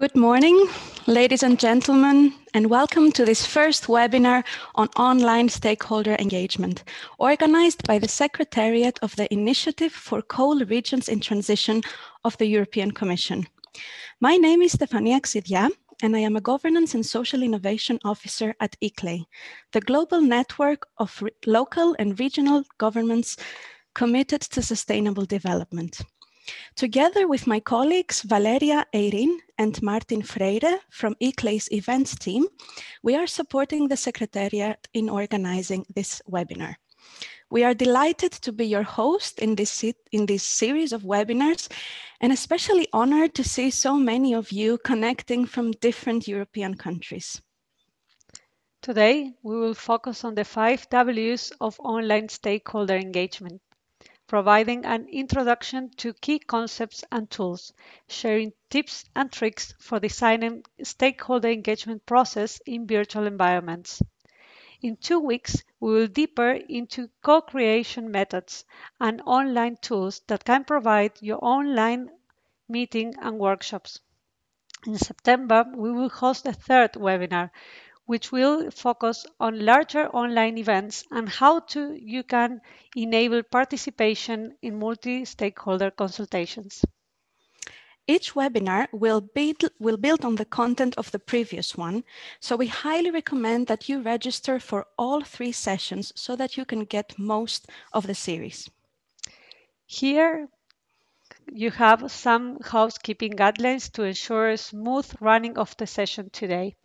Good morning, ladies and gentlemen, and welcome to this first webinar on online stakeholder engagement, organized by the Secretariat of the Initiative for Coal Regions in Transition of the European Commission. My name is Stefania Xidia, and I am a Governance and Social Innovation Officer at ICLEI, the global network of local and regional governments committed to sustainable development. Together with my colleagues Valeria Eirin and Martin Freire from ICLEI's events team, we are supporting the Secretariat in organizing this webinar. We are delighted to be your host in this series of webinars, and especially honored to see so many of you connecting from different European countries. Today, we will focus on the 5 W's of online stakeholder engagement, providing an introduction to key concepts and tools, sharing tips and tricks for designing stakeholder engagement process in virtual environments. In 2 weeks, we will deeper into co-creation methods and online tools that can provide your online meeting and workshops. In September, we will host a third webinar, which will focus on larger online events and how you can enable participation in multi-stakeholder consultations. Each webinar will build on the content of the previous one, so we highly recommend that you register for all 3 sessions so that you can get most of the series. Here you have some housekeeping guidelines to ensure smooth running of the session today.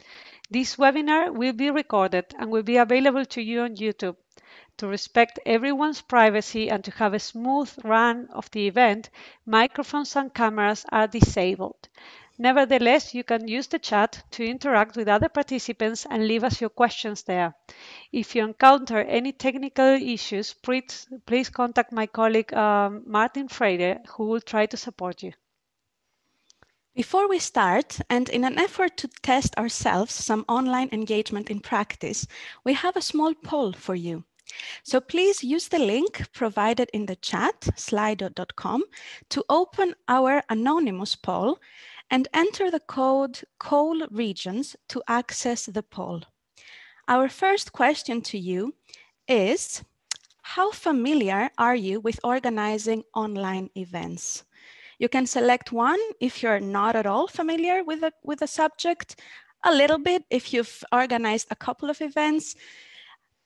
This webinar will be recorded and will be available to you on YouTube. To respect everyone's privacy and to have a smooth run of the event, microphones and cameras are disabled. Nevertheless, you can use the chat to interact with other participants and leave us your questions there. If you encounter any technical issues, please contact my colleague Martin Freire, who will try to support you. Before we start, and in an effort to test ourselves some online engagement in practice, we have a small poll for you. So please use the link provided in the chat, slido.com, to open our anonymous poll and enter the code COAL regions to access the poll. Our first question to you is, how familiar are you with organizing online events? You can select one if you're not at all familiar with the subject, a little bit if you've organized a couple of events,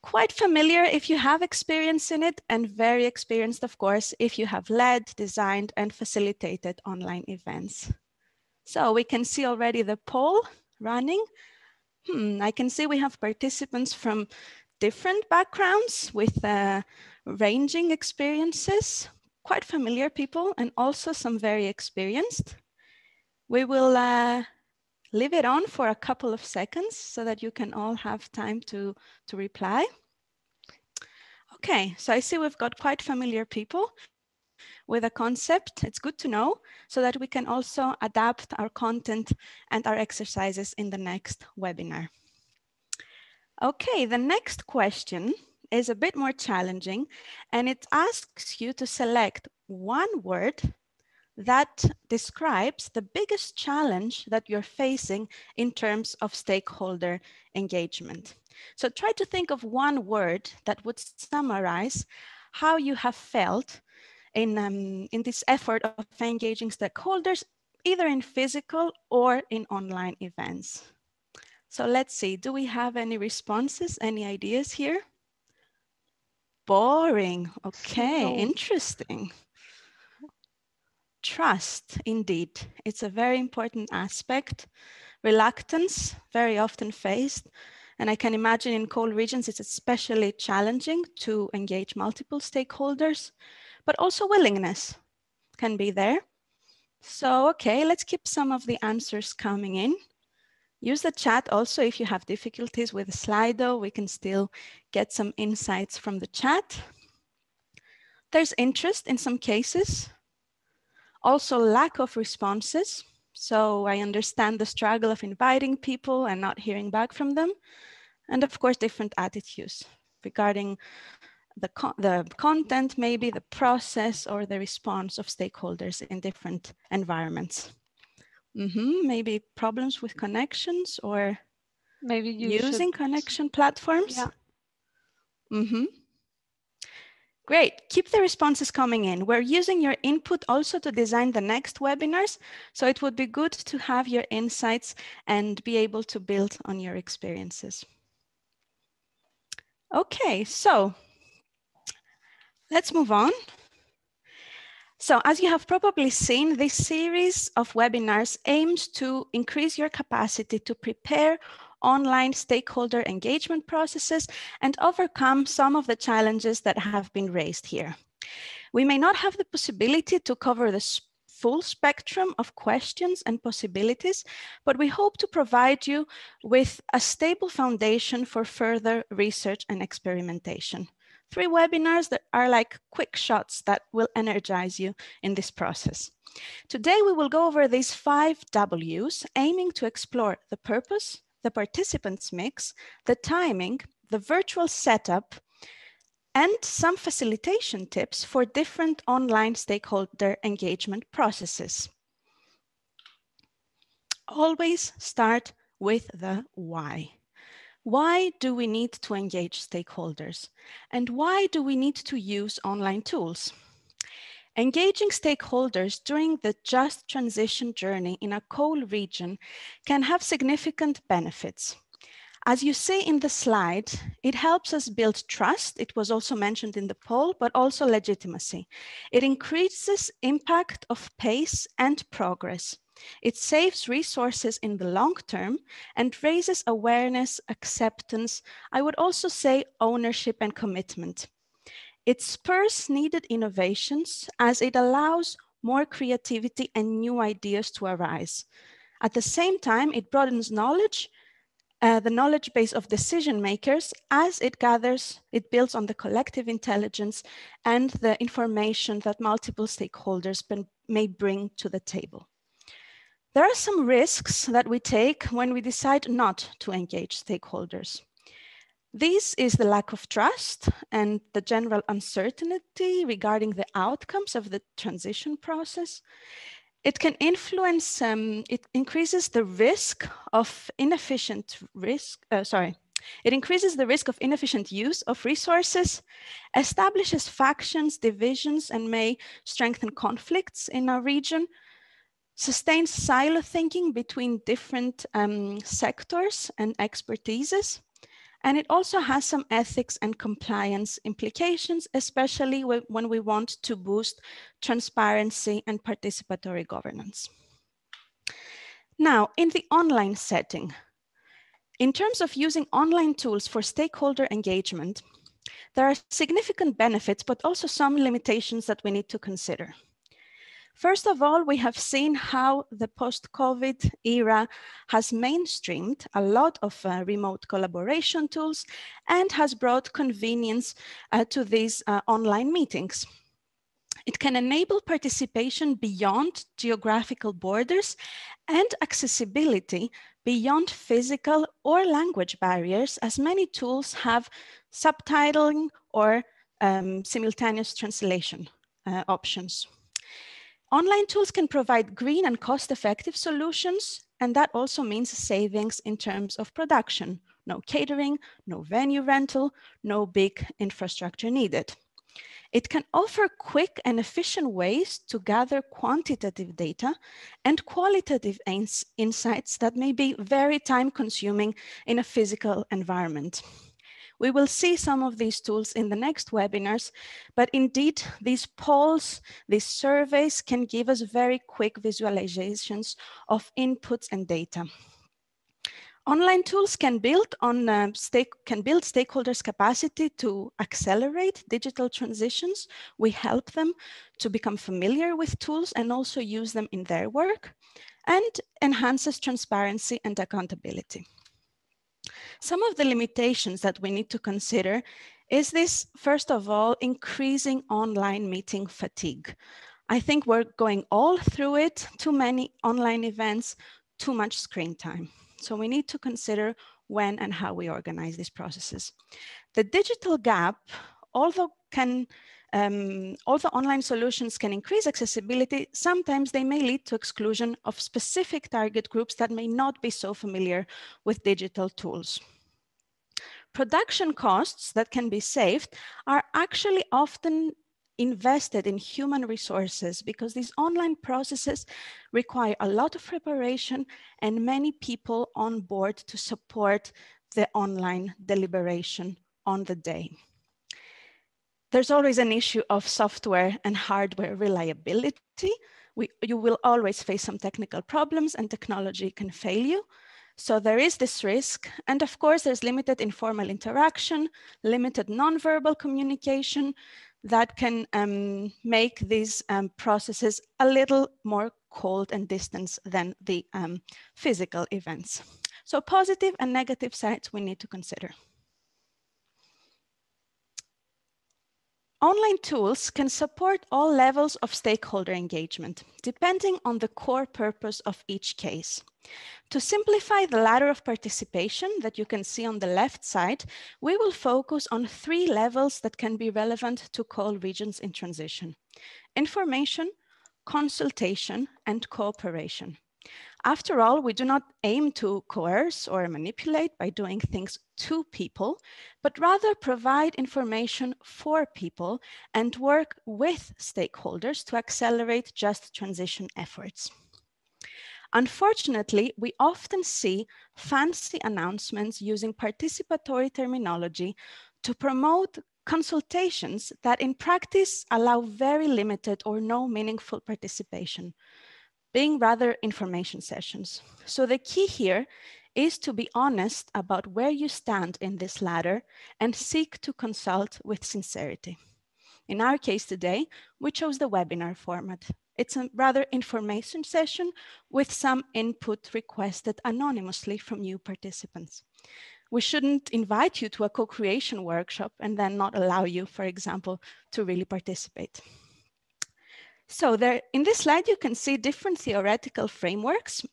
quite familiar if you have experience in it, and very experienced, of course, if you have led, designed, and facilitated online events. So we can see already the poll running. I can see we have participants from different backgrounds with ranging experiences, quite familiar people, and also some very experienced. We will leave it on for a couple of seconds so that you can all have time to reply. Okay, so I see we've got quite familiar people with a concept. It's good to know so that we can also adapt our content and our exercises in the next webinar. Okay, the next question is a bit more challenging, and it asks you to select one word that describes the biggest challenge that you're facing in terms of stakeholder engagement. So try to think of one word that would summarize how you have felt in this effort of engaging stakeholders, either in physical or in online events. So let's see, do we have any responses, any ideas here? Boring, okay, No. Interesting. Trust, indeed, it's a very important aspect. Reluctance, very often faced. And I can imagine in coal regions, it's especially challenging to engage multiple stakeholders, but also willingness can be there. So, okay, let's keep some of the answers coming in. Use the chat also if you have difficulties with Slido, we can still get some insights from the chat. There's interest in some cases. Also lack of responses. So I understand the struggle of inviting people and not hearing back from them. And of course, different attitudes regarding the content, maybe the process or the response of stakeholders in different environments. Maybe problems with connections or Maybe you should. using connection platforms. Yeah. Great, keep the responses coming in. We're using your input also to design the next webinars, so it would be good to have your insights and be able to build on your experiences. Okay, so let's move on. So as you have probably seen, this series of webinars aims to increase your capacity to prepare online stakeholder engagement processes and overcome some of the challenges that have been raised here. We may not have the possibility to cover the full spectrum of questions and possibilities, but we hope to provide you with a stable foundation for further research and experimentation. 3 webinars that are like quick shots that will energize you in this process. Today, we will go over these 5 W's, aiming to explore the purpose, the participants mix, the timing, the virtual setup, and some facilitation tips for different online stakeholder engagement processes. Always start with the why. Why do we need to engage stakeholders? And why do we need to use online tools? Engaging stakeholders during the just transition journey in a coal region can have significant benefits. As you see in the slide, it helps us build trust. It was also mentioned in the poll, but also legitimacy. It increases impact of pace and progress. It saves resources in the long term and raises awareness, acceptance. I would also say ownership and commitment. It spurs needed innovations as it allows more creativity and new ideas to arise. At the same time, it broadens knowledge, the knowledge base of decision makers as it builds on the collective intelligence and the information that multiple stakeholders may bring to the table. There are some risks that we take when we decide not to engage stakeholders. This is the lack of trust and the general uncertainty regarding the outcomes of the transition process. It can influence, it increases the risk of inefficient use of resources, establishes factions, divisions, and may strengthen conflicts in our region, sustains silo thinking between different sectors and expertises. And it also has some ethics and compliance implications, especially when we want to boost transparency and participatory governance. Now, in the online setting, in terms of using online tools for stakeholder engagement, there are significant benefits, but also some limitations that we need to consider. First of all, we have seen how the post-COVID era has mainstreamed a lot of remote collaboration tools and has brought convenience to these online meetings. It can enable participation beyond geographical borders and accessibility beyond physical or language barriers, as many tools have subtitling or simultaneous translation options. Online tools can provide green and cost-effective solutions, and that also means savings in terms of production. No catering, no venue rental, no big infrastructure needed. It can offer quick and efficient ways to gather quantitative data and qualitative insights that may be very time-consuming in a physical environment. We will see some of these tools in the next webinars, but indeed, these polls, these surveys can give us very quick visualizations of inputs and data. Online tools can build stakeholders' capacity to accelerate digital transitions. We help them to become familiar with tools and also use them in their work, and enhances transparency and accountability. Some of the limitations that we need to consider is this, first of all, increasing online meeting fatigue. I think we're going all through it, too many online events, too much screen time. So we need to consider when and how we organize these processes. The digital gap, although can Although online solutions can increase accessibility, sometimes they may lead to exclusion of specific target groups that may not be so familiar with digital tools. Production costs that can be saved are actually often invested in human resources because these online processes require a lot of preparation and many people on board to support the online deliberation on the day. There's always an issue of software and hardware reliability. You will always face some technical problems and technology can fail you. So there is this risk. And of course, there's limited informal interaction, limited nonverbal communication that can make these processes a little more cold and distant than the physical events. So positive and negative sides we need to consider. Online tools can support all levels of stakeholder engagement, depending on the core purpose of each case. To simplify the ladder of participation that you can see on the left side, we will focus on 3 levels that can be relevant to coal regions in transition: information, consultation, and cooperation. After all, we do not aim to coerce or manipulate by doing things to people, but rather provide information for people and work with stakeholders to accelerate just transition efforts. Unfortunately, we often see fancy announcements using participatory terminology to promote consultations that in practice allow very limited or no meaningful participation, being rather information sessions. So the key here is to be honest about where you stand in this ladder and seek to consult with sincerity. In our case today, we chose the webinar format. It's a rather information session with some input requested anonymously from new participants. We shouldn't invite you to a co-creation workshop and then not allow you, for example, to really participate. So there, in this slide, you can see different theoretical frameworks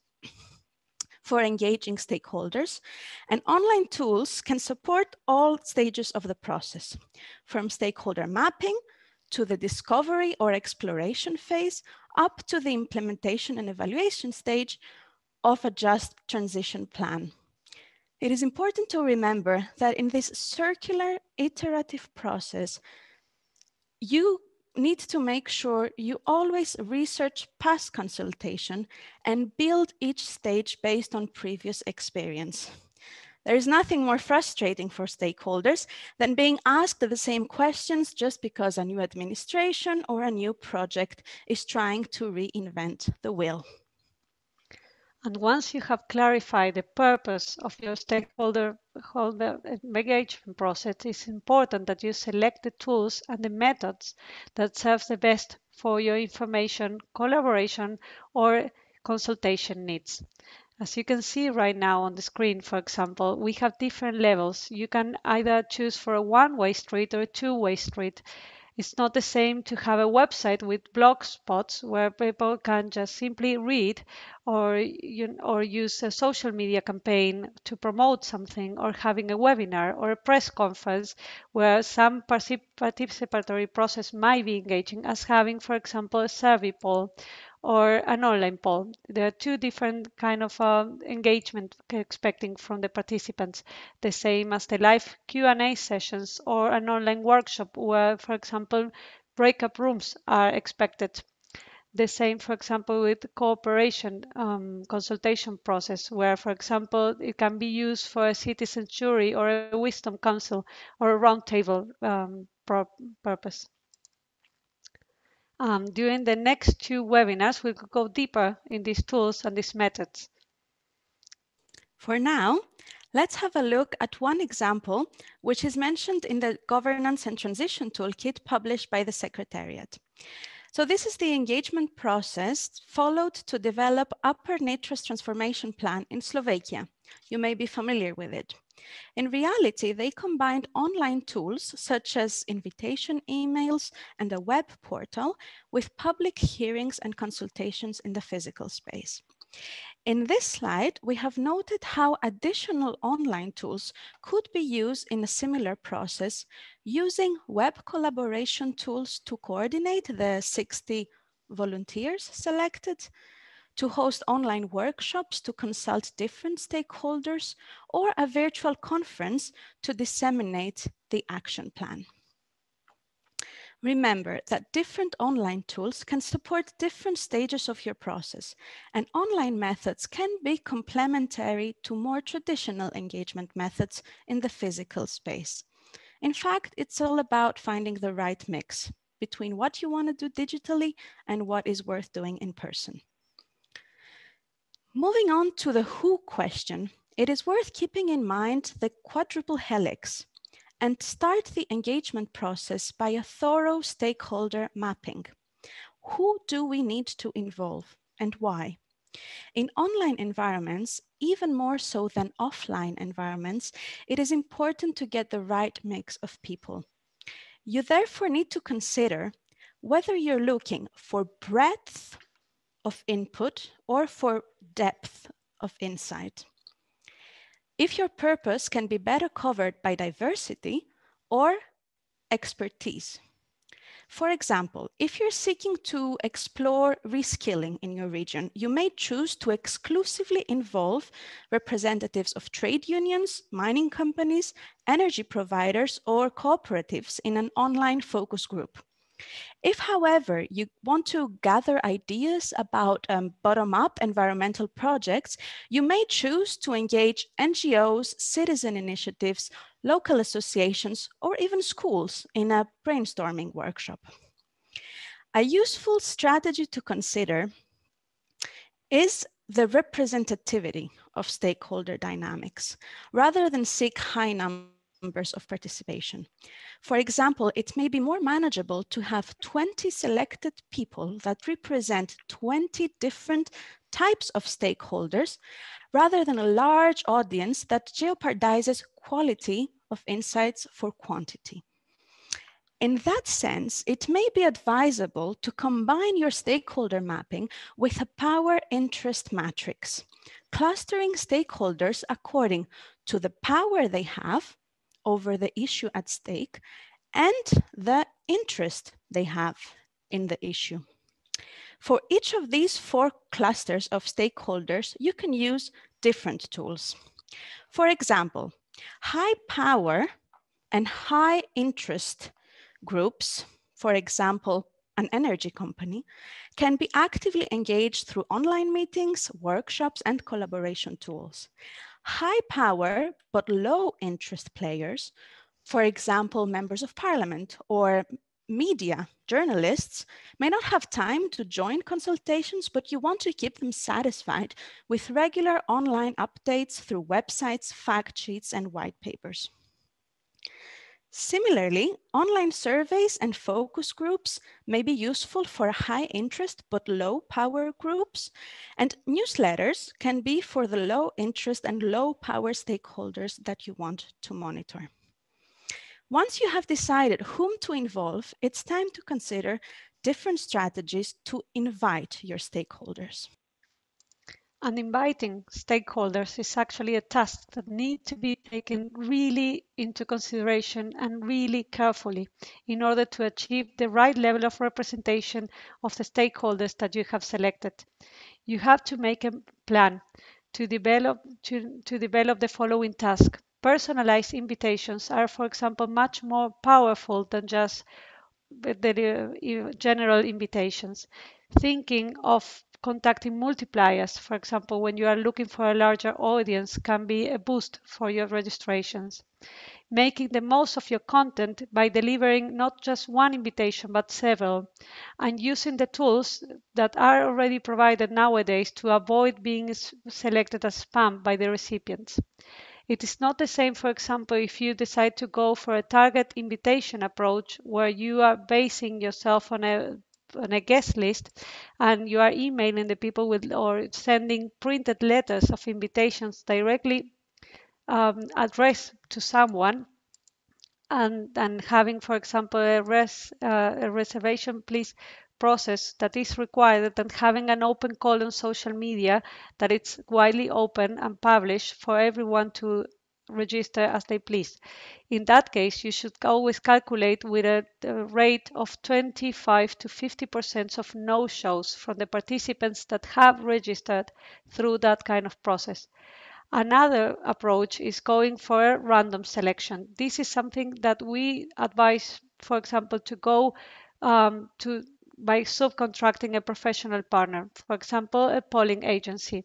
for engaging stakeholders, and online tools can support all stages of the process, from stakeholder mapping to the discovery or exploration phase, up to the implementation and evaluation stage of a just transition plan. It is important to remember that in this circular iterative process, you need to make sure you always research past consultation and build each stage based on previous experience. There is nothing more frustrating for stakeholders than being asked the same questions just because a new administration or a new project is trying to reinvent the wheel. And once you have clarified the purpose of your stakeholder engagement process, it's important that you select the tools and the methods that serve the best for your information, collaboration, or consultation needs. As you can see right now on the screen, for example, we have different levels. You can either choose for a one-way street or a two-way street. It's not the same to have a website with blog spots where people can just simply read or use a social media campaign to promote something, or having a webinar or a press conference where some participatory process might be engaging, as having, for example, a survey poll or an online poll. There are 2 different kind of engagement expecting from the participants, the same as the live Q&A sessions or an online workshop where, for example, breakout rooms are expected. The same, for example, with the cooperation consultation process, where, for example, it can be used for a citizen jury or a wisdom council or a roundtable purpose. During the next 2 webinars, we will go deeper in these tools and these methods. For now, let's have a look at one example, which is mentioned in the Governance and Transition Toolkit published by the Secretariat. So this is the engagement process followed to develop Upper Nitras Transformation Plan in Slovakia. You may be familiar with it. In reality, they combined online tools such as invitation emails and a web portal with public hearings and consultations in the physical space. In this slide, we have noted how additional online tools could be used in a similar process using web collaboration tools to coordinate the 60 volunteers selected, to host online workshops to consult different stakeholders, or a virtual conference to disseminate the action plan. Remember that different online tools can support different stages of your process, and online methods can be complementary to more traditional engagement methods in the physical space. In fact, it's all about finding the right mix between what you want to do digitally and what is worth doing in person. Moving on to the who question, it is worth keeping in mind the quadruple helix and start the engagement process by a thorough stakeholder mapping. Who do we need to involve and why? In online environments, even more so than offline environments, it is important to get the right mix of people. You therefore need to consider whether you're looking for breadth of input or for depth of insight. If your purpose can be better covered by diversity or expertise. For example, if you're seeking to explore reskilling in your region, you may choose to exclusively involve representatives of trade unions, mining companies, energy providers, or cooperatives in an online focus group. If, however, you want to gather ideas about bottom-up environmental projects, you may choose to engage NGOs, citizen initiatives, local associations, or even schools in a brainstorming workshop. A useful strategy to consider is the representativity of stakeholder dynamics, rather than seek high numbers of participation. For example, it may be more manageable to have 20 selected people that represent 20 different types of stakeholders, rather than a large audience that jeopardizes quality of insights for quantity. In that sense, it may be advisable to combine your stakeholder mapping with a power interest matrix, clustering stakeholders according to the power they have over the issue at stake and the interest they have in the issue. For each of these 4 clusters of stakeholders, you can use different tools. For example, high power and high interest groups, for example, an energy company, can be actively engaged through online meetings, workshops, and collaboration tools. High power but low interest players, for example, members of parliament or media, journalists, may not have time to join consultations, but you want to keep them satisfied with regular online updates through websites, fact sheets, and white papers. Similarly, online surveys and focus groups may be useful for high interest but low power groups, and newsletters can be for the low interest and low power stakeholders that you want to monitor. Once you have decided whom to involve, it's time to consider different strategies to invite your stakeholders. And inviting stakeholders is actually a task that needs to be taken really into consideration and really carefully in order to achieve the right level of representation of the stakeholders that you have selected. You have to make a plan to develop the following task. Personalized invitations are, for example, much more powerful than just the general invitations. Thinking of contacting multipliers, for example, when you are looking for a larger audience, can be a boost for your registrations. Making the most of your content by delivering not just one invitation, but several, and using the tools that are already provided nowadays to avoid being selected as spam by the recipients. It is not the same, for example, if you decide to go for a target invitation approach where you are basing yourself on a guest list and you are emailing the people with or sending printed letters of invitations directly addressed to someone and having, for example, a reservation, please process that is required than having an open call on social media that it's widely open and published for everyone to register as they please. In that case, you should always calculate with a rate of 25 to 50% of no-shows from the participants that have registered through that kind of process. Another approach is going for a random selection. This is something that we advise, for example, to go to by subcontracting a professional partner, for example, a polling agency,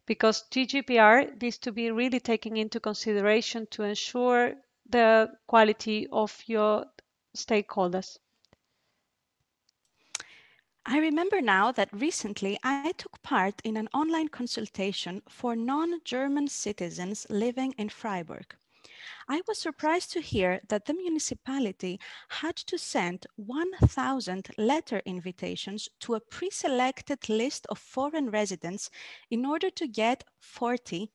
because GDPR needs to be really taken into consideration to ensure the quality of your stakeholders. I remember now that recently I took part in an online consultation for non-German citizens living in Freiburg. I was surprised to hear that the municipality had to send 1,000 letter invitations to a pre-selected list of foreign residents in order to get 40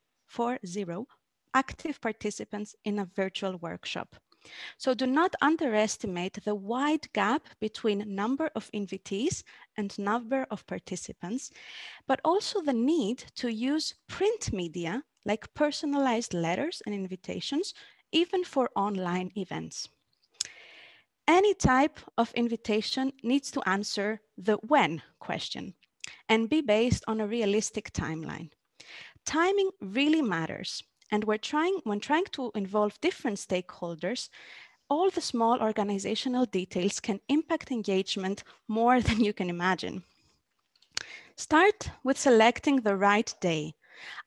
active participants in a virtual workshop. So do not underestimate the wide gap between number of invitees and number of participants, but also the need to use print media like personalized letters and invitations, even for online events. Any type of invitation needs to answer the when question and be based on a realistic timeline. Timing really matters. And when trying to involve different stakeholders, all the small organizational details can impact engagement more than you can imagine. Start with selecting the right day.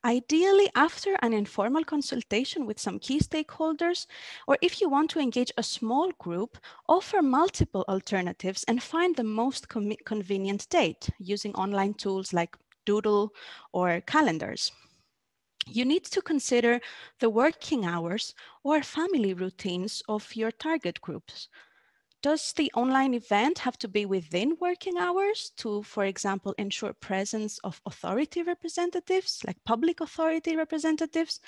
Ideally, after an informal consultation with some key stakeholders, or if you want to engage a small group, offer multiple alternatives and find the most convenient date using online tools like Doodle or calendars. You need to consider the working hours or family routines of your target groups. Does the online event have to be within working hours to, for example, ensure presence of authority representatives, like public authority representatives?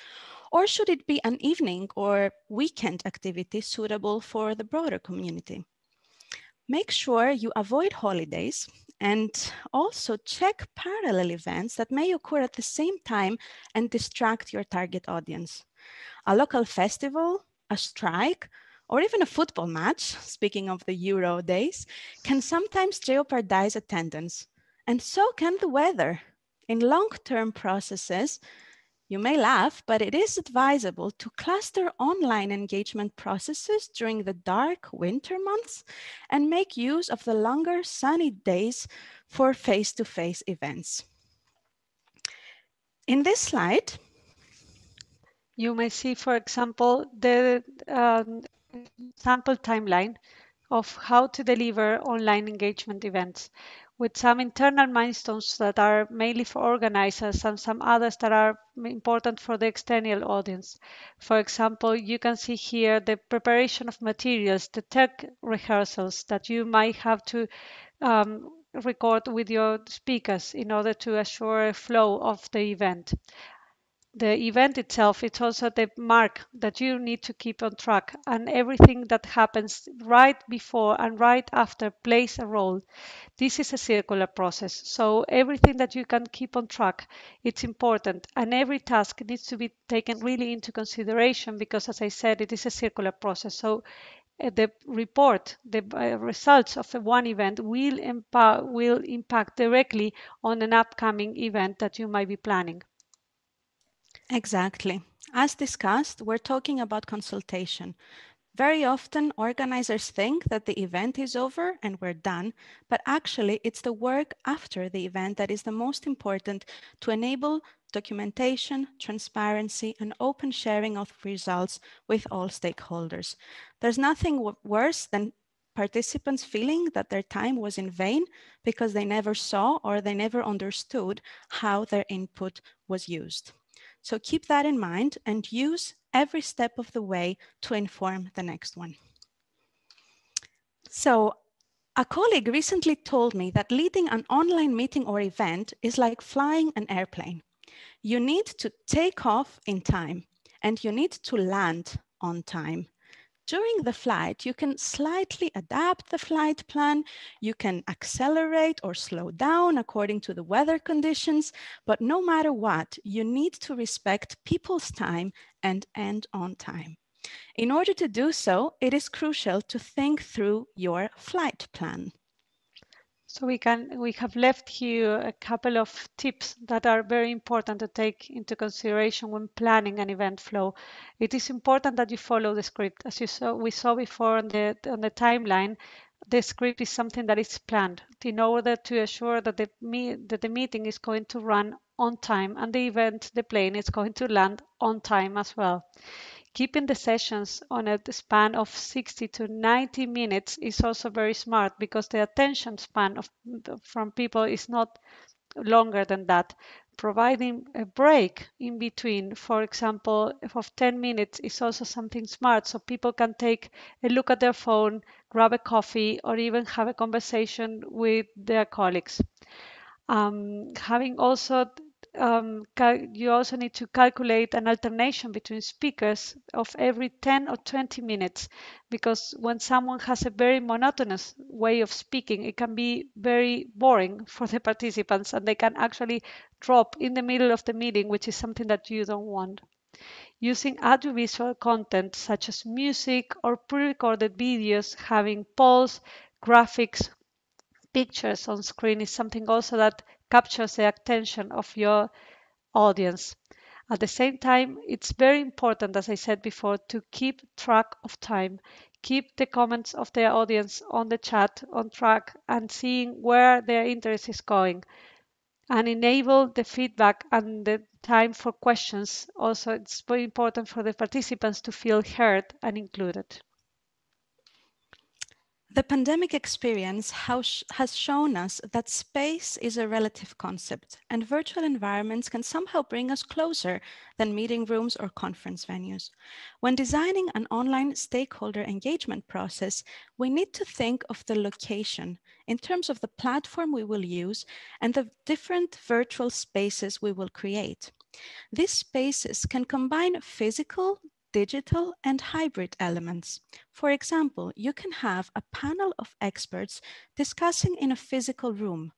Or should it be an evening or weekend activity suitable for the broader community? Make sure you avoid holidays and also check parallel events that may occur at the same time and distract your target audience. A local festival, a strike, or even a football match, speaking of the Euro days, can sometimes jeopardize attendance. And so can the weather. In long-term processes, you may laugh, but it is advisable to cluster online engagement processes during the dark winter months and make use of the longer sunny days for face-to-face events. In this slide, You may see, for example, the sample timeline of how to deliver online engagement events with some internal milestones that are mainly for organizers and some others that are important for the external audience. For example, you can see here the preparation of materials, the tech rehearsals that you might have to record with your speakers in order to assure a flow of the event. The event itself, it's also the mark that you need to keep on track, and everything that happens right before and right after plays a role. This is a circular process, so everything that you can keep on track, it's important, and every task needs to be taken really into consideration because, as I said, it is a circular process. So the report, the results of the one event will impact directly on an upcoming event that you might be planning. exactly. As discussed, we're talking about consultation. Very often, organizers think that the event is over and we're done, but actually it's the work after the event that is the most important to enable documentation, transparency, and open sharing of results with all stakeholders. There's nothing worse than participants feeling that their time was in vain because they never saw or they never understood how their input was used. So keep that in mind and use every step of the way to inform the next one. So a colleague recently told me that leading an online meeting or event is like flying an airplane. You need to take off in time and you need to land on time During the flight, you can slightly adapt the flight plan. You can accelerate or slow down according to the weather conditions, but no matter what, you need to respect people's time and end on time. In order to do so, it is crucial to think through your flight plan. So we have left here a couple of tips that are very important to take into consideration when planning an event flow. It is important that you follow the script. As we saw before on the timeline, the script is something that is planned in order to assure that the meeting is going to run on time and the event, the plane, is going to land on time as well. Keeping the sessions on a span of 60 to 90 minutes is also very smart because the attention span from people is not longer than that. Providing a break in between, for example, of 10 minutes is also something smart so people can take a look at their phone, grab a coffee, or even have a conversation with their colleagues. Having also you also need to calculate an alternation between speakers of every 10 or 20 minutes because when someone has a very monotonous way of speaking, it can be very boring for the participants and they can actually drop in the middle of the meeting, which is something that you don't want. Using audiovisual content such as music or pre-recorded videos, having polls, graphics, pictures on screen is something also that captures the attention of your audience. At the same time, it's very important, as I said before, to keep track of time, keep the comments of their audience on the chat on track and seeing where their interest is going and enable the feedback and the time for questions. Also, it's very important for the participants to feel heard and included. The pandemic experience has shown us that space is a relative concept, and virtual environments can somehow bring us closer than meeting rooms or conference venues. When designing an online stakeholder engagement process, we need to think of the location in terms of the platform we will use and the different virtual spaces we will create. These spaces can combine physical, digital, and hybrid elements. For example, you can have a panel of experts discussing in a physical room.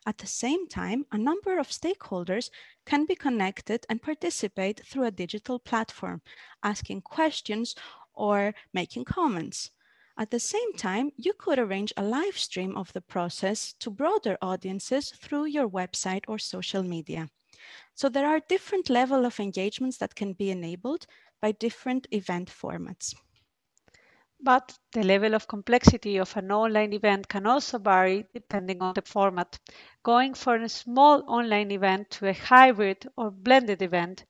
At the same time, a number of stakeholders can be connected and participate through a digital platform, asking questions or making comments. At the same time, you could arrange a live stream of the process to broader audiences through your website or social media. So there are different levels of engagements that can be enabled by different event formats. But the level of complexity of an online event can also vary depending on the format. Going from a small online event to a hybrid or blended event,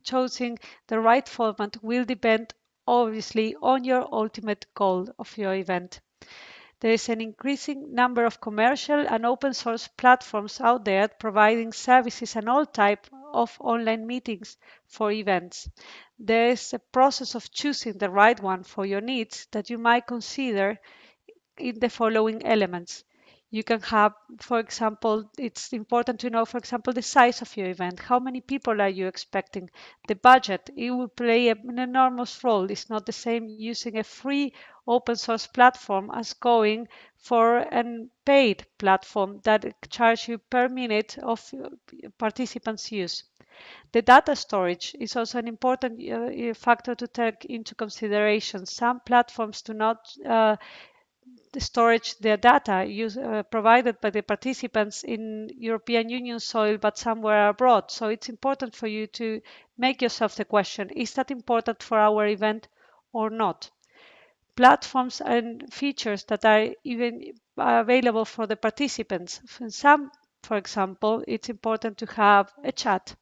choosing the right format will depend obviously on your ultimate goal of your event. There is an increasing number of commercial and open source platforms out there providing services and all type of online meetings for events. There is a process of choosing the right one for your needs that you might consider in the following elements. You can have, for example, it's important to know, for example, the size of your event. How many people are you expecting? The budget, it will play an enormous role. It's not the same using a free open source platform as going for a paid platform that charge you per minute of participants' use. The data storage is also an important factor to take into consideration. Some platforms do not storage their data provided by the participants in European Union soil, but somewhere abroad. So it's important for you to make yourself the question, is that important for our event or not? Platforms and features that are even available for the participants. In some, for example, it's important to have a chat.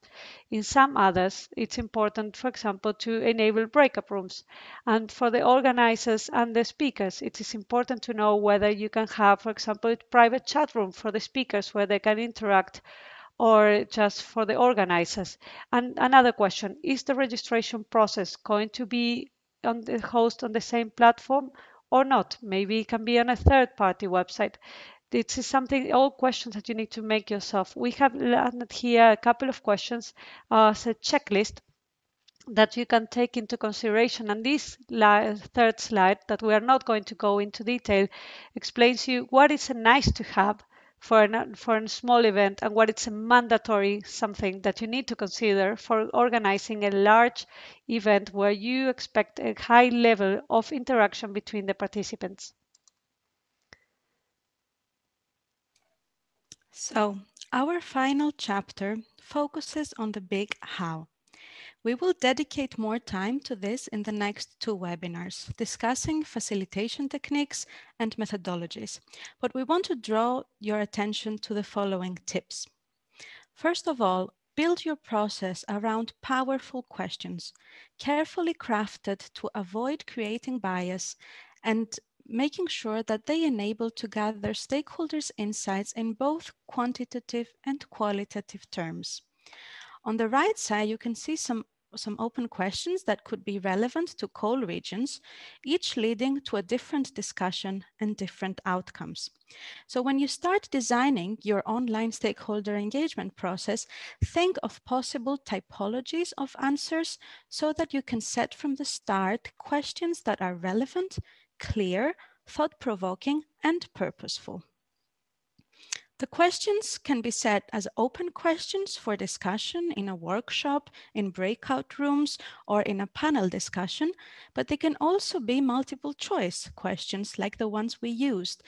In some others, it's important, for example, to enable breakout rooms. And for the organizers and the speakers, it is important to know whether you can have, for example, a private chat room for the speakers where they can interact or just for the organizers. And another question, is the registration process going to be on the host on the same platform or not? Maybe it can be on a third party website. This is something, all questions that you need to make yourself. We have landed here a couple of questions as a checklist that you can take into consideration. And this third slide, that we are not going to go into detail, explains you what is a nice to have for a small event and what is a mandatory something that you need to consider for organizing a large event where you expect a high level of interaction between the participants. So, our final chapter focuses on the big how. We will dedicate more time to this in the next two webinars, discussing facilitation techniques and methodologies. But we want to draw your attention to the following tips. First of all, build your process around powerful questions, carefully crafted to avoid creating bias and making sure that they enable to gather stakeholders' insights in both quantitative and qualitative terms. On the right side, you can see some open questions that could be relevant to coal regions, each leading to a different discussion and different outcomes. So when you start designing your online stakeholder engagement process, think of possible typologies of answers so that you can set from the start questions that are relevant, clear, thought-provoking, and purposeful. The questions can be set as open questions for discussion in a workshop, in breakout rooms, or in a panel discussion, but they can also be multiple choice questions like the ones we used,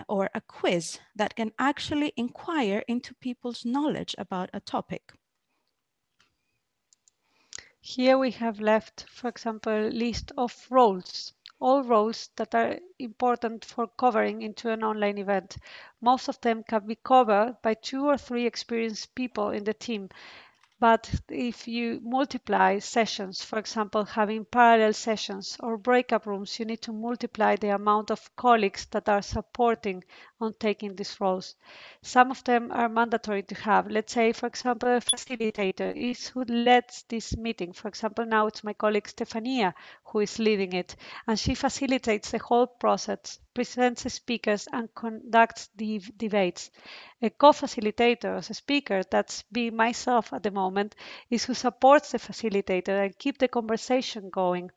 or a quiz that can actually inquire into people's knowledge about a topic. Here we have left, for example, a list of roles, all roles that are important for covering into an online event. Most of them can be covered by 2 or 3 experienced people in the team. But if you multiply sessions, for example, having parallel sessions or breakout rooms, you need to multiply the amount of colleagues that are supporting on taking these roles. Some of them are mandatory to have. Let's say, for example, a facilitator is who leads this meeting. For example, now it's my colleague Stefania who is leading it, and she facilitates the whole process, presents the speakers, and conducts the debates. A co-facilitator as a speaker, that's be myself at the moment, is who supports the facilitator and keep the conversation going.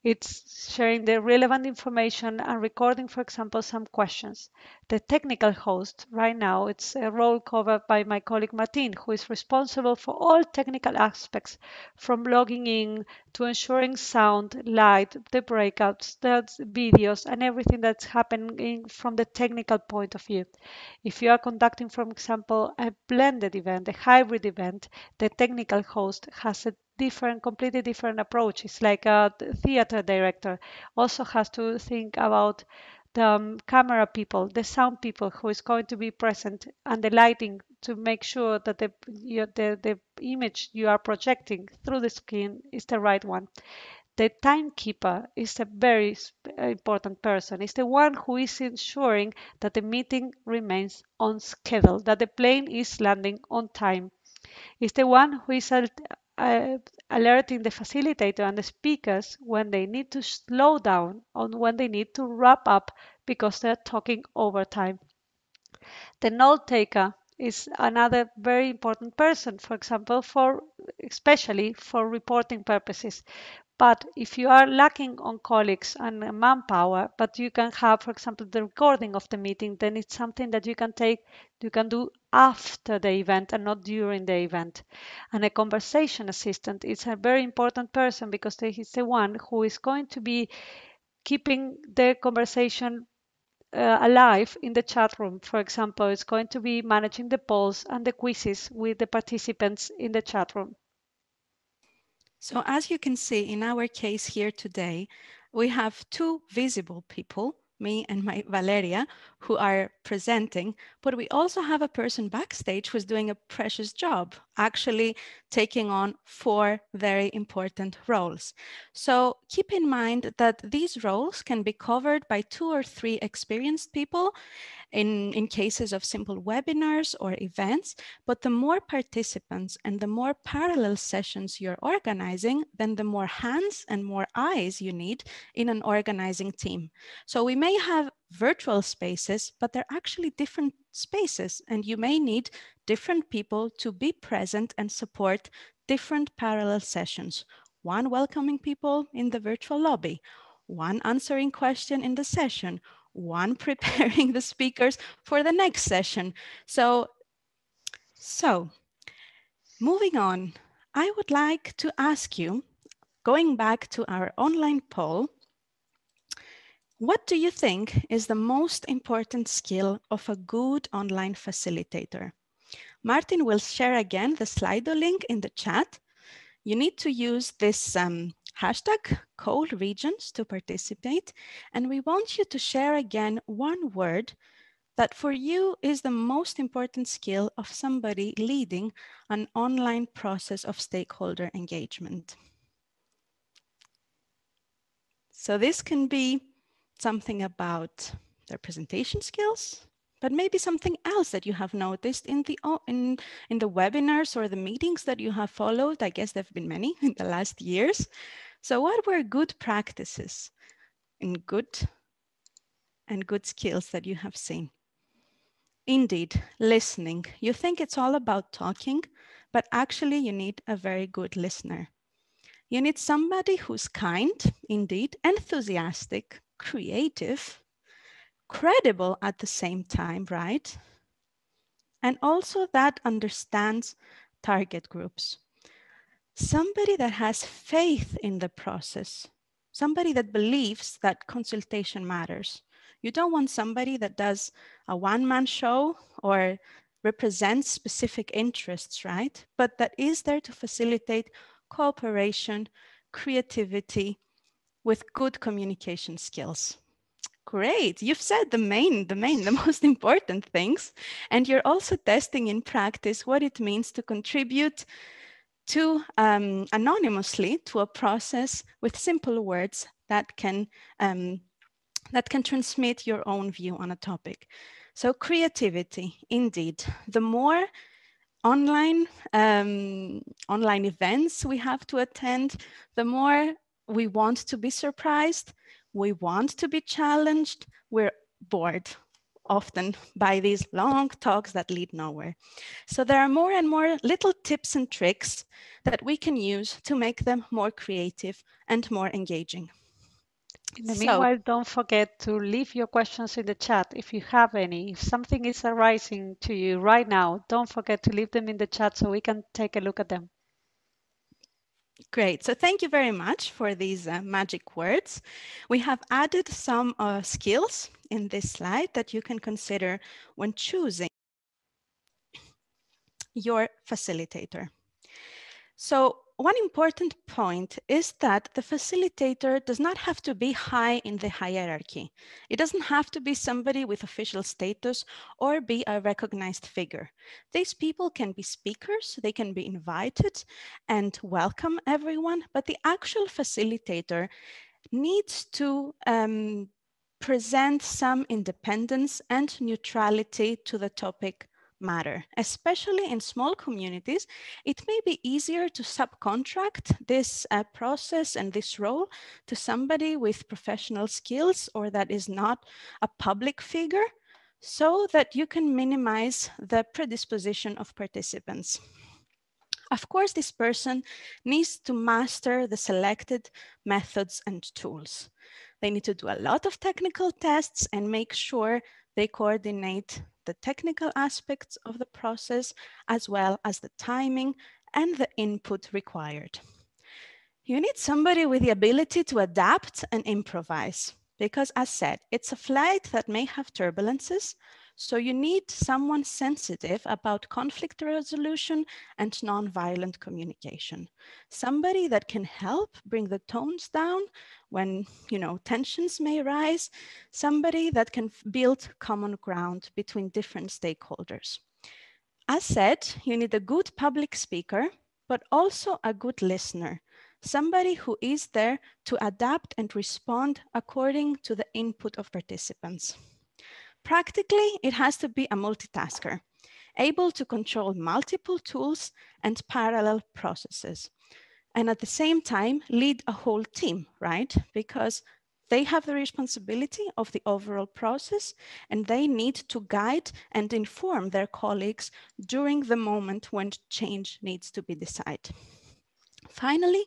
It's sharing the relevant information and recording, for example, some questions. The technical host, right now, it's a role covered by my colleague Martin, who is responsible for all technical aspects, from logging in to ensuring sound, light, the breakouts, the videos, and everything that's happening from the technical point of view. If you are conducting, for example, a blended event, a hybrid event, the technical host has a completely different approach. It's like a theater director also has to think about the camera people, the sound people who is going to be present, and the lighting to make sure that the image you are projecting through the screen is the right one. The timekeeper is a very important person. It's the one who is ensuring that the meeting remains on schedule, that the plane is landing on time. It's the one who is alerting the facilitator and the speakers when they need to slow down or when they need to wrap up because they're talking over time. The note taker is another very important person, for example, especially for reporting purposes. But if you are lacking on colleagues and manpower, but you can have, for example, the recording of the meeting, then it's something that you can do after the event and not during the event. And a conversation assistant is a very important person because he's the one who is going to be keeping the conversation alive in the chat room. For example, it's going to be managing the polls and the quizzes with the participants in the chat room. So as you can see in our case here today, we have two visible people, me and my Valeria, who are presenting, but we also have a person backstage who's doing a precious job, actually taking on 4 very important roles. So keep in mind that these roles can be covered by 2 or 3 experienced people in cases of simple webinars or events, but the more participants and the more parallel sessions you're organizing, then the more hands and more eyes you need in an organizing team. So we may have virtual spaces, but they're actually different spaces, and you may need different people to be present and support different parallel sessions. one welcoming people in the virtual lobby, one answering question in the session, one preparing the speakers for the next session. So moving on, I would like to ask you, going back to our online poll, what do you think is the most important skill of a good online facilitator? Martin will share again the Slido link in the chat. You need to use this hashtag cold regions to participate. And we want you to share again one word that for you is the most important skill of somebody leading an online process of stakeholder engagement. So this can be something about their presentation skills, but maybe something else that you have noticed in the webinars or the meetings that you have followed. I guess there have been many in the last years. So what were good practices and good skills that you have seen? Indeed, listening. You think it's all about talking, but actually you need a very good listener. You need somebody who's kind, indeed, enthusiastic, creative, credible at the same time, right? And also that understands target groups. Somebody that has faith in the process, somebody that believes that consultation matters. You don't want somebody that does a one-man show or represents specific interests, right? But that is there to facilitate cooperation, creativity, with good communication skills. Great, you've said the most important things. And you're also testing in practice what it means to contribute to anonymously to a process with simple words that can transmit your own view on a topic. So creativity, indeed. The more online events we have to attend, the more we want to be surprised, we want to be challenged, we're bored often by these long talks that lead nowhere. So there are more and more little tips and tricks that we can use to make them more creative and more engaging. In the meanwhile, don't forget to leave your questions in the chat if you have any. If something is arising to you right now, don't forget to leave them in the chat so we can take a look at them. Great. So thank you very much for these magic words. We have added some skills in this slide that you can consider when choosing your facilitator. So one important point is that the facilitator does not have to be high in the hierarchy. It doesn't have to be somebody with official status or be a recognized figure. These people can be speakers, they can be invited and welcome everyone, but the actual facilitator needs to present some independence and neutrality to the topic matter. Especially in small communities, it may be easier to subcontract this process and this role to somebody with professional skills or that is not a public figure, so that you can minimize the predisposition of participants. Of course, this person needs to master the selected methods and tools. They need to do a lot of technical tests and make sure they coordinate the technical aspects of the process, as well as the timing and the input required. You need somebody with the ability to adapt and improvise, because as said, it's a flight that may have turbulences, so you need someone sensitive about conflict resolution and nonviolent communication. Somebody that can help bring the tones down when, tensions may rise. Somebody that can build common ground between different stakeholders. As said, you need a good public speaker, but also a good listener. Somebody who is there to adapt and respond according to the input of participants. Practically, it has to be a multitasker, able to control multiple tools and parallel processes. And at the same time, lead a whole team, right? Because they have the responsibility of the overall process and they need to guide and inform their colleagues during the moment when change needs to be decided. Finally,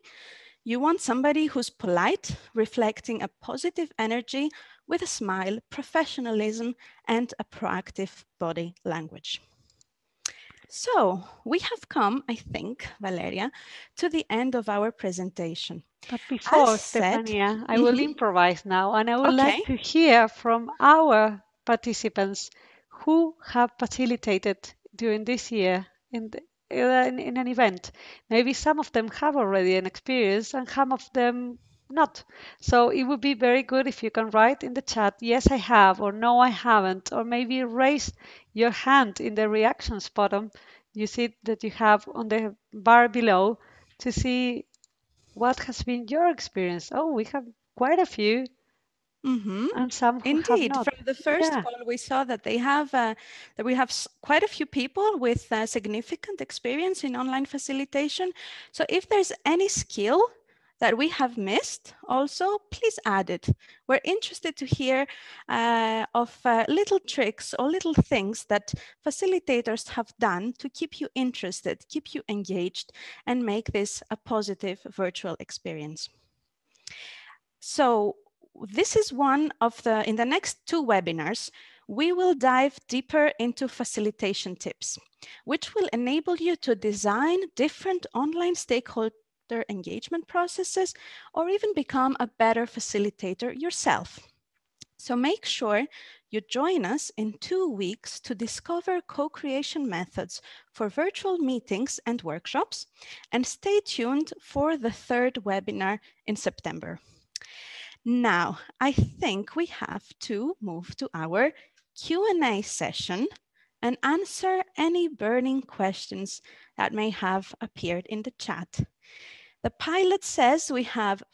You want somebody who's polite, reflecting a positive energy with a smile, professionalism, and a proactive body language. So we have come, I think, Valeria, to the end of our presentation. But As before, said, Stefania, I will improvise now, and I would okay. like to hear from our participants who have facilitated during this year in an event. Maybe some of them have already an experience and some of them not. So it would be very good if you can write in the chat, yes, I have, or no, I haven't, or maybe raise your hand in the reactions button. You see that you have on the bar below to see what has been your experience? Oh, we have quite a few and some who have Indeed, not. from the first Yeah. poll, we saw that we have quite a few people with significant experience in online facilitation. So if there's any skill that we have missed, also please add it. We're interested to hear of little tricks or little things that facilitators have done to keep you interested, keep you engaged, and make this a positive virtual experience. So this is one of in the next 2 webinars, we will dive deeper into facilitation tips, which will enable you to design different online stakeholder engagement processes or even become a better facilitator yourself. So make sure you join us in 2 weeks to discover co-creation methods for virtual meetings and workshops, and stay tuned for the 3rd webinar in September. Now, I think we have to move to our Q&A session and answer any burning questions that may have appeared in the chat. The pilot says we have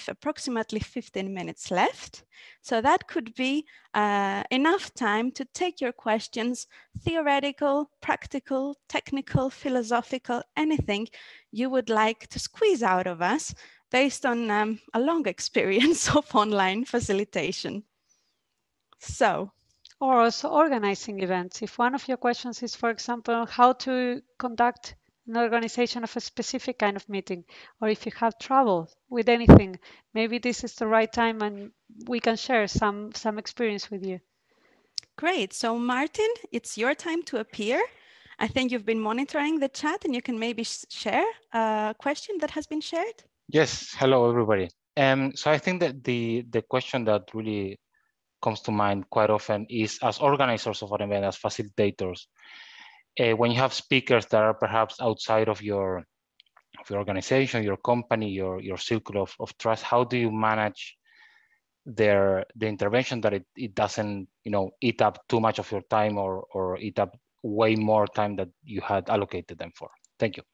approximately 15 minutes left, so that could be enough time to take your questions, theoretical, practical, technical, philosophical, anything you would like to squeeze out of us based on a long experience of online facilitation. So. Or also organizing events. If one of your questions is, for example, how to conduct an organization of a specific kind of meeting, or if you have trouble with anything, maybe this is the right time and we can share some experience with you. Great. So Martin, it's your time to appear. I think you've been monitoring the chat and you can maybe share a question that has been shared. Yes, hello everybody. So I think that the question that really comes to mind quite often is, as organizers of an event, as facilitators, when you have speakers that are perhaps outside of your organization, your company, your circle of trust, how do you manage the intervention that it doesn't eat up too much of your time or eat up way more time that you had allocated them for? Thank you.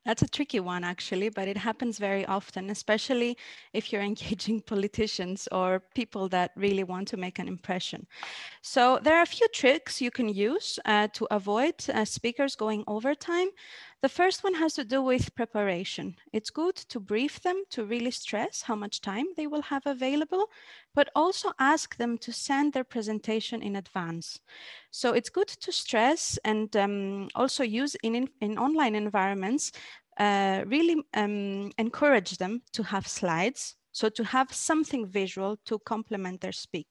That's a tricky one, actually, but it happens very often, especially if you're engaging politicians or people that really want to make an impression. So there are a few tricks you can use to avoid speakers going over time. The first one has to do with preparation. It's good to brief them to really stress how much time they will have available, but also ask them to send their presentation in advance. So it's good to stress and also use in online environments, really encourage them to have slides. So to have something visual to complement their speech,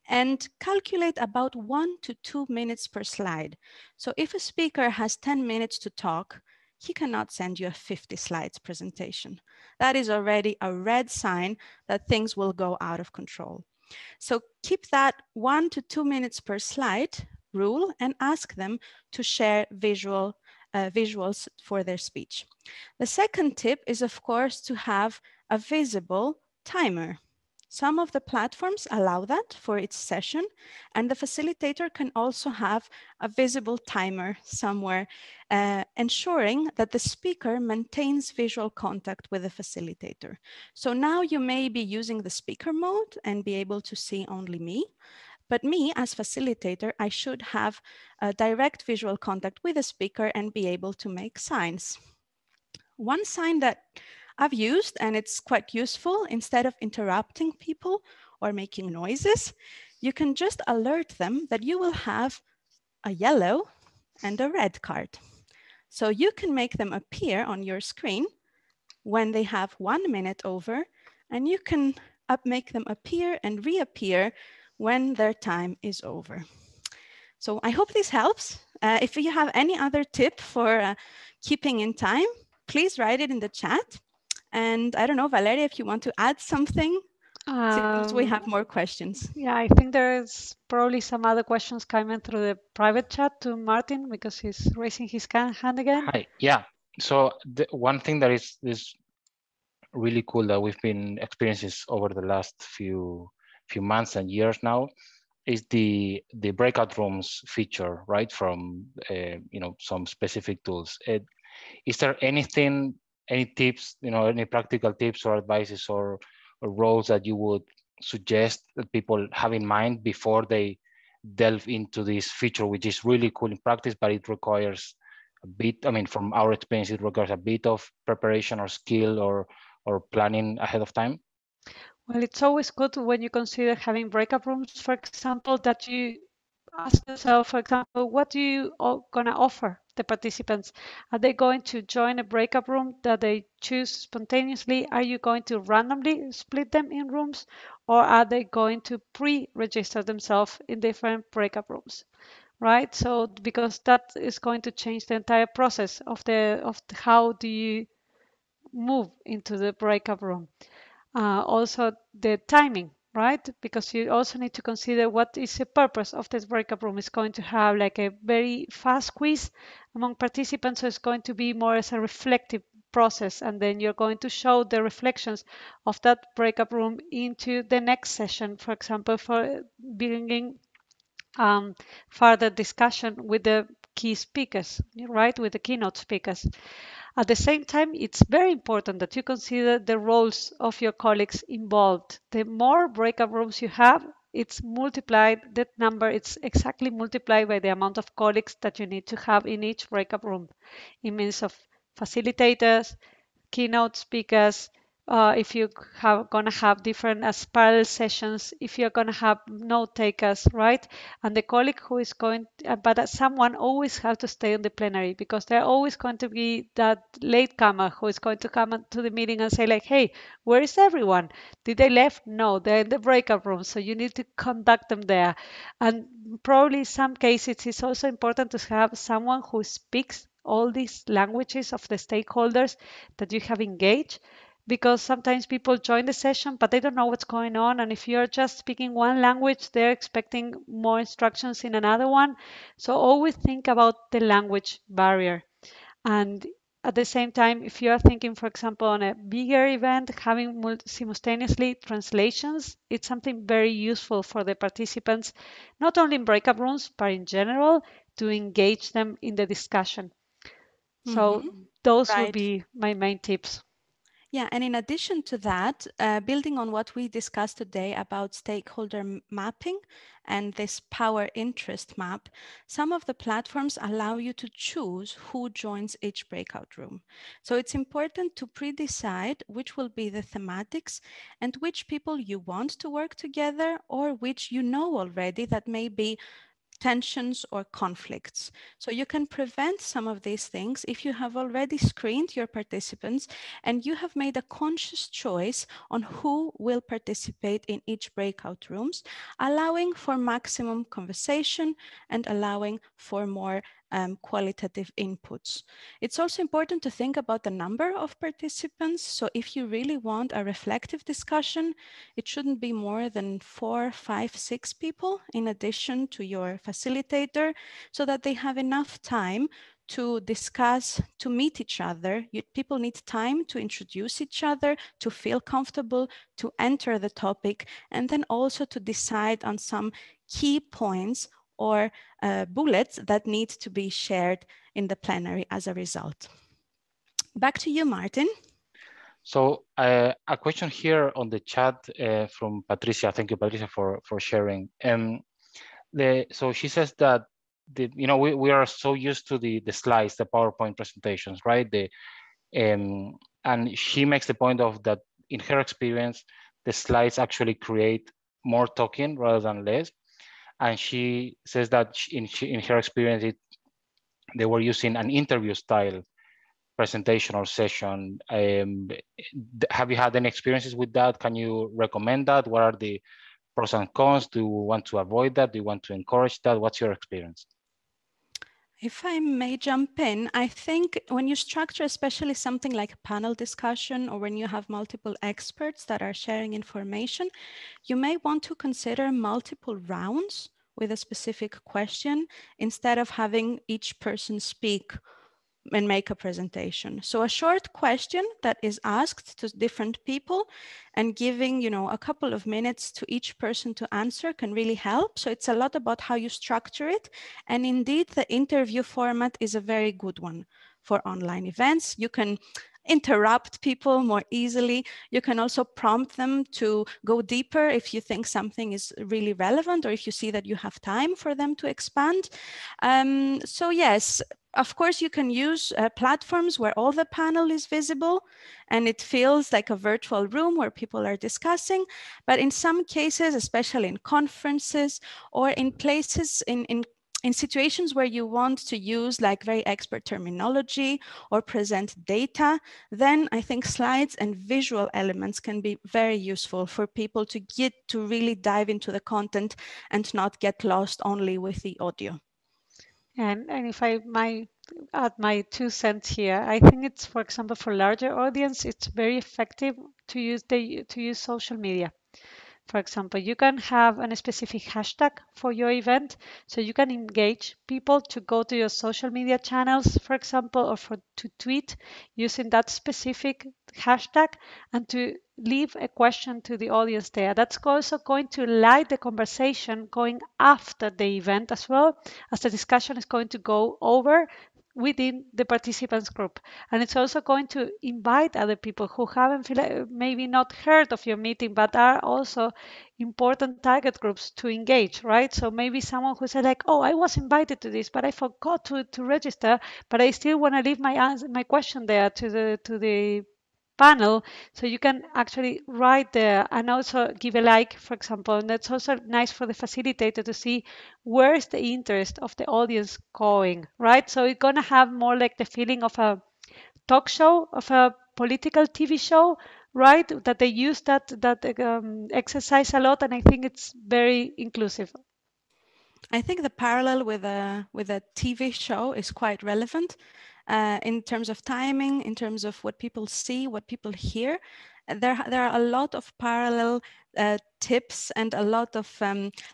and calculate about 1 to 2 minutes per slide. So if a speaker has 10 minutes to talk, he cannot send you a 50 slides presentation. That is already a red sign that things will go out of control. So keep that 1 to 2 minutes per slide rule and ask them to share visuals for their speech. The second tip is, of course, to have a visible timer. Some of the platforms allow that for its session, and the facilitator can also have a visible timer somewhere, ensuring that the speaker maintains visual contact with the facilitator. So now you may be using the speaker mode and be able to see only me, but me as facilitator, I should have a direct visual contact with the speaker and be able to make signs. One sign that I've used, and it's quite useful, instead of interrupting people or making noises, you can just alert them that you will have a yellow and a red card. So you can make them appear on your screen when they have 1 minute over, and you can make them appear and reappear when their time is over. So I hope this helps. If you have any other tip for keeping in time, please write it in the chat. And I don't know, Valeria, if you want to add something, since we have more questions. Yeah, I think there's probably some other questions coming through the private chat to Martin because he's raising his hand again. Hi, yeah. So the one thing that is really cool that we've been experiencing over the last few months and years now is the breakout rooms feature, right? From some specific tools. Is there anything, any tips, any practical tips or advices or roles that you would suggest that people have in mind before they delve into this feature, which is really cool in practice, but it requires a bit, I mean, from our experience, it requires a bit of preparation or skill or planning ahead of time? Well, it's always good when you consider having breakout rooms, for example, that you ask yourself, for example, what do you going to offer the participants? Are they going to join a breakout room that they choose spontaneously? Are you going to randomly split them in rooms, or are they going to pre-register themselves in different breakout rooms? Right? So because that is going to change the entire process of how do you move into the breakout room. Also the timing, right? Because you also need to consider what is the purpose of this breakout room. It's going to have like a very fast quiz among participants, so it's going to be more as a reflective process, and then you're going to show the reflections of that breakout room into the next session, for example, for bringing further discussion with the key speakers, right? With the keynote speakers. At the same time, it's very important that you consider the roles of your colleagues involved. The more breakout rooms you have, it's multiplied, that number, it's exactly multiplied by the amount of colleagues that you need to have in each breakout room. It means of facilitators, keynote speakers, if you have gonna have different parallel sessions, if you're gonna have note takers, right? And the colleague who is going, but someone always has to stay on the plenary because they're always going to be that latecomer who is going to come to the meeting and say like, hey, where is everyone? Did they left? No, they're in the breakout room. So you need to conduct them there. And probably some cases it's also important to have someone who speaks all these languages of the stakeholders that you have engaged, because sometimes people join the session but they don't know what's going on, and if you're just speaking one language they're expecting more instructions in another one. So always think about the language barrier. And at the same time, if you are thinking, for example, on a bigger event, having simultaneously translations, it's something very useful for the participants, not only in breakout rooms but in general, to engage them in the discussion. So those would Right. be my main tips. Yeah, and in addition to that, building on what we discussed today about stakeholder mapping and this power interest map, some of the platforms allow you to choose who joins each breakout room. So it's important to pre-decide which will be the thematics and which people you want to work together or which you know already that may be tensions or conflicts. So you can prevent some of these things if you have already screened your participants and you have made a conscious choice on who will participate in each breakout rooms, allowing for maximum conversation and allowing for more qualitative inputs. It's also important to think about the number of participants. So if you really want a reflective discussion, it shouldn't be more than 4, 5, 6 people in addition to your facilitator, so that they have enough time to discuss, to meet each other. People need time to introduce each other, to feel comfortable, to enter the topic, and then also to decide on some key points or bullets that need to be shared in the plenary as a result. Back to you, Martin. So a question here on the chat from Patricia. Thank you, Patricia, for sharing. So she says that we are so used to the slides, the PowerPoint presentations, right? And she makes the point of that in her experience, the slides actually create more talking rather than less. And she says that in her experience, they were using an interview style presentation or session. Have you had any experiences with that? Can you recommend that? What are the pros and cons? Do you want to avoid that? Do you want to encourage that? What's your experience? If I may jump in, I think when you structure especially something like a panel discussion or when you have multiple experts that are sharing information, you may want to consider multiple rounds with a specific question instead of having each person speak and make a presentation. So a short question that is asked to different people and giving, a couple of minutes to each person to answer can really help. So it's a lot about how you structure it. And indeed, the interview format is a very good one for online events. You can interrupt people more easily. You can also prompt them to go deeper if you think something is really relevant or if you see that you have time for them to expand. So yes, of course, you can use platforms where all the panel is visible and it feels like a virtual room where people are discussing. But in some cases, especially in conferences or in places in situations where you want to use like very expert terminology or present data, then I think slides and visual elements can be very useful for people to get to really dive into the content and not get lost only with the audio. And if I might add my 2 cents here, I think it's, for example, for larger audience, it's very effective to use social media. For example, you can have a specific hashtag for your event, so you can engage people to go to your social media channels, for example, or to tweet using that specific hashtag and to leave a question to the audience there. That's also going to light the conversation going after the event as well, as the discussion is going to go over within the participants group. And it's also going to invite other people who haven't maybe not heard of your meeting, but are also important target groups to engage, right? So maybe someone who said like, oh, I was invited to this, but I forgot to register, but I still want to leave my question there to the panel, so you can actually write there and also give a like, for example. And that's also nice for the facilitator to see where is the interest of the audience going, right? So it's gonna have more like the feeling of a talk show, of a political TV show, right? That they use that exercise a lot, and I think it's very inclusive. I think the parallel with a TV show is quite relevant in terms of timing, in terms of what people see, what people hear. There are a lot of parallel tips and a lot of,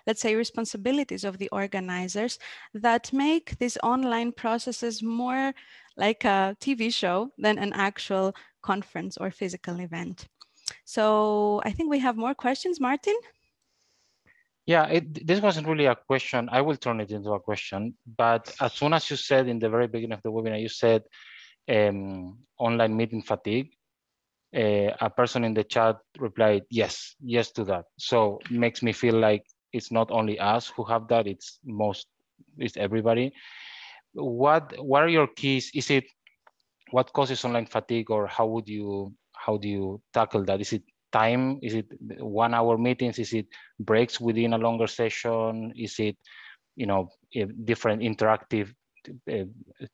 let's say, responsibilities of the organizers that make these online processes more like a TV show than an actual conference or physical event. So I think we have more questions, Martin. Yeah, this wasn't really a question. I will turn it into a question. But as soon as you said in the very beginning of the webinar, you said online meeting fatigue. A person in the chat replied, yes to that. So it makes me feel like it's not only us who have that, it's everybody. What are your keys? Is it what causes online fatigue, or how do you tackle that? Is it time? Is it 1 hour meetings? Is it breaks within a longer session? Is it, different interactive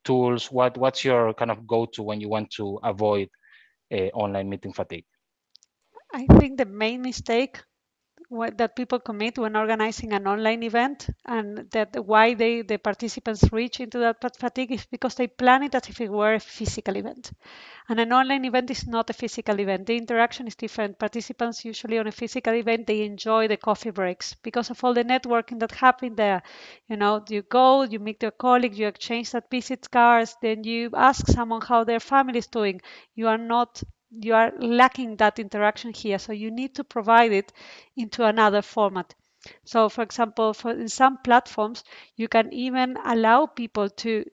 tools? What's your kind of go-to when you want to avoid online meeting fatigue? I think the main mistake that people commit when organizing an online event, and that why the participants reach into that fatigue, is because they plan it as if it were a physical event. And an online event is not a physical event. The interaction is different. Participants usually on a physical event, they enjoy the coffee breaks because of all the networking that happened there. You go, you meet your colleagues, you exchange that visit cards, then you ask someone how their family is doing. You are lacking that interaction here. So you need to provide it into another format. So for example, in some platforms, you can even allow people to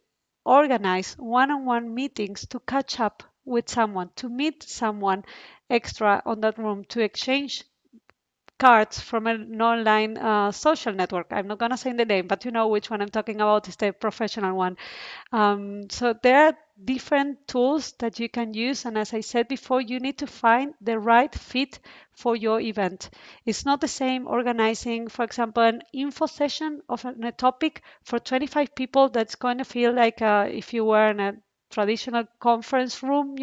organize one-on-one meetings to catch up with someone, to meet someone extra on that room, to exchange cards from an online social network. I'm not going to say the name, but you know which one I'm talking about, is the professional one. So there are different tools that you can use. And as I said before, you need to find the right fit for your event. It's not the same organizing, for example, an info session of a topic for 25 people. That's going to feel like if you were in a traditional conference room,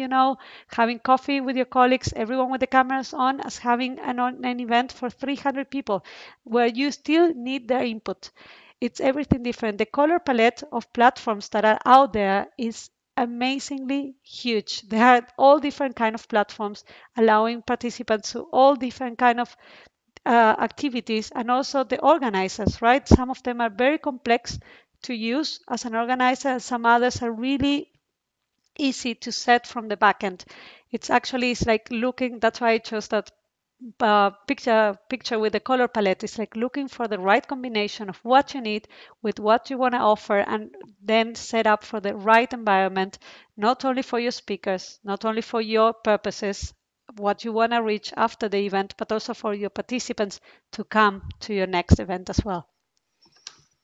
having coffee with your colleagues, everyone with the cameras on, as having an event for 300 people where you still need their input. It's everything different. The color palette of platforms that are out there is amazingly huge. There are all different kind of platforms allowing participants to all different kind of activities, and also the organizers, right? Some of them are very complex to use as an organizer, some others are really easy to set from the back end. It's like looking, that's why I chose that picture with the color palette. It's like looking for the right combination of what you need with what you want to offer, and then set up for the right environment, not only for your speakers, not only for your purposes, what you want to reach after the event, but also for your participants to come to your next event as well.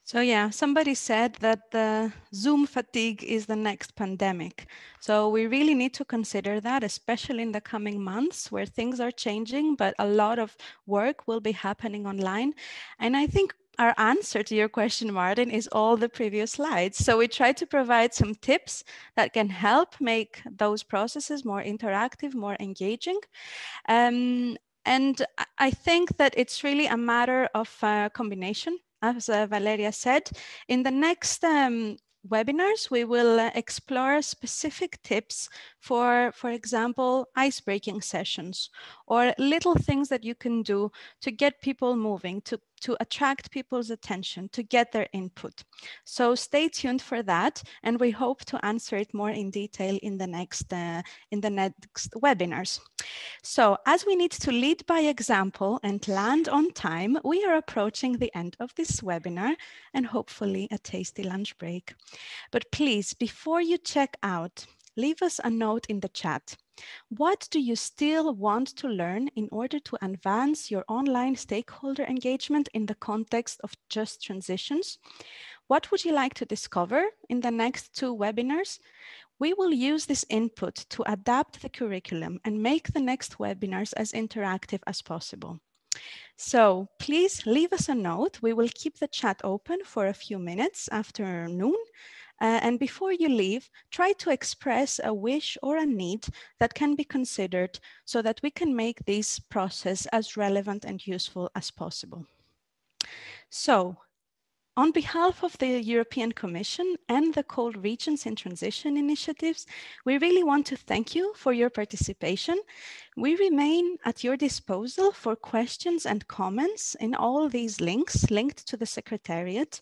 So yeah, somebody said that the Zoom fatigue is the next pandemic. So we really need to consider that, especially in the coming months where things are changing, but a lot of work will be happening online. And I think our answer to your question, Martin, is all the previous slides. So we try to provide some tips that can help make those processes more interactive, more engaging. And I think that it's really a matter of combination. As Valeria said, in the next webinars, we will explore specific tips for example, ice-breaking sessions or little things that you can do to get people moving, to attract people's attention, to get their input. So stay tuned for that, and we hope to answer it more in detail in the next webinars. So as we need to lead by example and land on time, we are approaching the end of this webinar and hopefully a tasty lunch break. But please, before you check out, leave us a note in the chat. What do you still want to learn in order to advance your online stakeholder engagement in the context of just transitions? What would you like to discover in the next 2 webinars? We will use this input to adapt the curriculum and make the next webinars as interactive as possible. So please leave us a note. We will keep the chat open for a few minutes after noon. And before you leave, try to express a wish or a need that can be considered so that we can make this process as relevant and useful as possible. So, on behalf of the European Commission and the Cold Regions in Transition initiatives, we really want to thank you for your participation. We remain at your disposal for questions and comments in all these links linked to the Secretariat.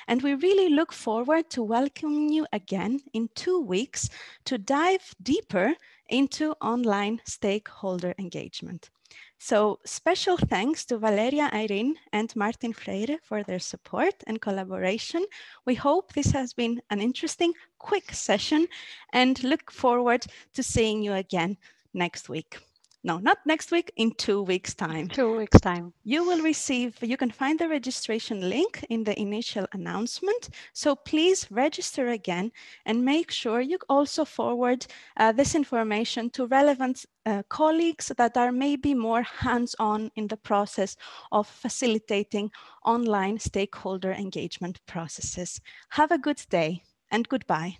And we really look forward to welcoming you again in 2 weeks to dive deeper into online stakeholder engagement. So special thanks to Valeria Irene and Martin Freire for their support and collaboration. We hope this has been an interesting, quick session and look forward to seeing you again next week. No, not next week, in 2 weeks' time. 2 weeks' time. You can find the registration link in the initial announcement. So please register again and make sure you also forward this information to relevant colleagues that are maybe more hands-on in the process of facilitating online stakeholder engagement processes. Have a good day and goodbye.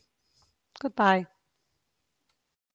Goodbye.